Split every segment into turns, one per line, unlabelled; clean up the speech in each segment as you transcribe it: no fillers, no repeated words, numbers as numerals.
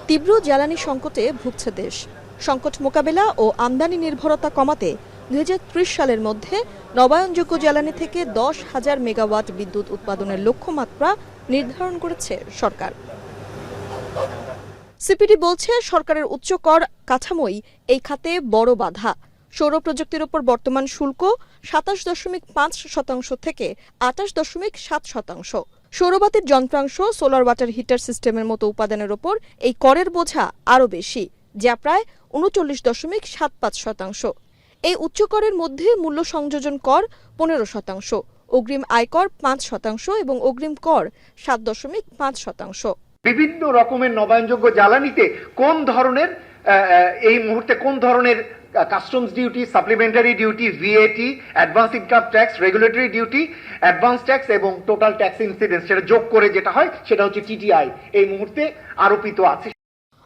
তীব্র জ্বালানি সংকটে ভুগছে দেশ। সংকট মোকাবেলা ও আমদানি নির্ভরতা কমাতে 2030 সালের মধ্যে নবায়নযোগ্য জ্বালানি থেকে 10,000 মেগাওয়াট বিদ্যুৎ উৎপাদনের লক্ষ্যমাত্রা নির্ধারণ করেছে সরকার। সিপিডি বলছে, সরকারের উচ্চ কর কাঠামোই এই খাতে বড় বাধা। সৌর প্রযুক্তির উপর বর্তমান শুল্ক 27.5% থেকে 28.7%। সৌরবাতির যন্ত্রাংশ, সোলার ওয়াটার হিটার সিস্টেমের মতো উপাদানের ওপর এই করের বোঝা আরও বেশি, যা প্রায় 39.75%। এই উচ্চ করের মধ্যে মূল্য সংযোজন কর 15%, অগ্রিম আয়কর 5% এবং অগ্রিম কর 7.5%।
বিভিন্ন রকমের নবায়নযোগ্য জ্বালানিতে কোন ধরনের এই মুহূর্তে কোন ধরনের customs duty, supplementary duty, VAT, advance income tax, regulatory duty, advance tax এবং টোটাল ট্যাক্স ইনসিডেন্স, সেটা যোগ করে যেটা হয় সেটা হচ্ছে টিটিআই এই মুহূর্তে আরোপিত আছে।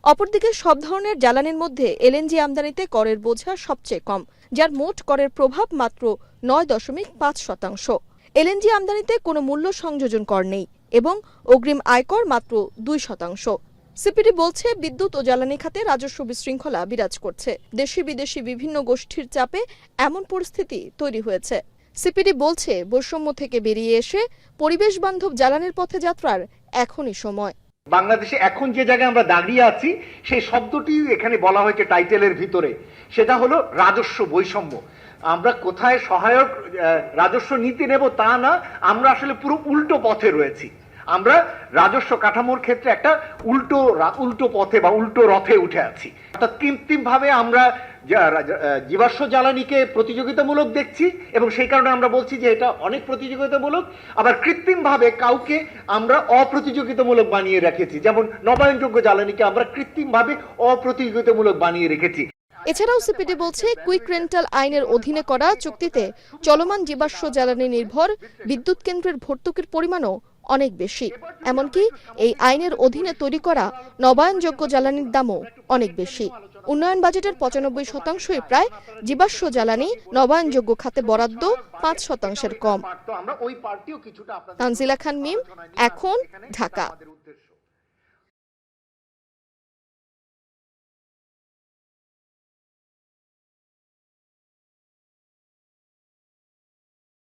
অপরদিকে সব ধরনের জ্বালানির মধ্যে এলএনজি আমদানিতে করের বোঝা সবচেয়ে কম, যার মোট করের প্রভাব মাত্র 9.5%। এলএনজি আমদানিতে কোনো মূল্য সংযোজন কর নেই এবং অগ্রিম আয়কর মাত্র 2%। সিপিডি বলছে, বিদ্যুৎ ও জ্বালানি খাতে রাজস্ব বিশৃঙ্খলা বিরাজ করছে। দেশি বিদেশি বিভিন্ন গোষ্ঠীর চাপে এমন পরিস্থিতি তৈরি হয়েছে। সিপিডি বলছে, বৈষম্য থেকে বেরিয়ে এসে পরিবেশ বান্ধব জ্বালানির পথে যাত্রার এখনই সময়।
বাংলাদেশে এখন যে জায়গায় আমরা দাঁড়িয়ে আছি সেই শব্দটি এখানে বলা হয়েছে টাইটেলের ভিতরে, সেটা হলো রাজস্ব বৈষম্য। আমরা কোথায় সহায়ক রাজস্ব নীতি নেব তা না, আমরা আসলে পুরো উল্টো পথে রয়েছি। আমরা রাজস্ব কাঠামোর ক্ষেত্রে একটা উল্টো পথে বা উল্টো রথে উঠে আছি। অর্থাৎ কৃত্রিমভাবে আমরা জীবাশ্ম জ্বালানিকে প্রতিযোগিতামূলক দেখছি এবং সেই কারণে আমরা বলছি যে এটা অনেক প্রতিযোগিতামূলক। আবার কৃত্রিমভাবে কাউকে আমরা অপ্রতিযোগিতামূলক বানিয়ে রেখেছি, যেমন নবায়নযোগ্য জ্বালানিকে আমরা কৃত্রিমভাবে অপ্রতিযোগিতামূলক বানিয়ে রেখেছি।
এছাড়াও সিপিডি বলছে, কুইক রেন্টাল আইনের অধীনে করা চুক্তিতে চলমান জীবাশ্ম জ্বালানি নির্ভর বিদ্যুৎ কেন্দ্রের ভর্তুকির পরিমাণও অনেক বেশি। এমনকি এই আইনের অধীনে তৈরি করা নবায়নযোগ্য জ্বালানির দামও অনেক বেশি। উন্নয়ন বাজেটের 95%ই প্রায় জীবাশ্ম জ্বালানি, নবায়নযোগ্য খাতে বরাদ্দ 5%-এর কম। তানজিলা খান মিম, এখন, ঢাকা।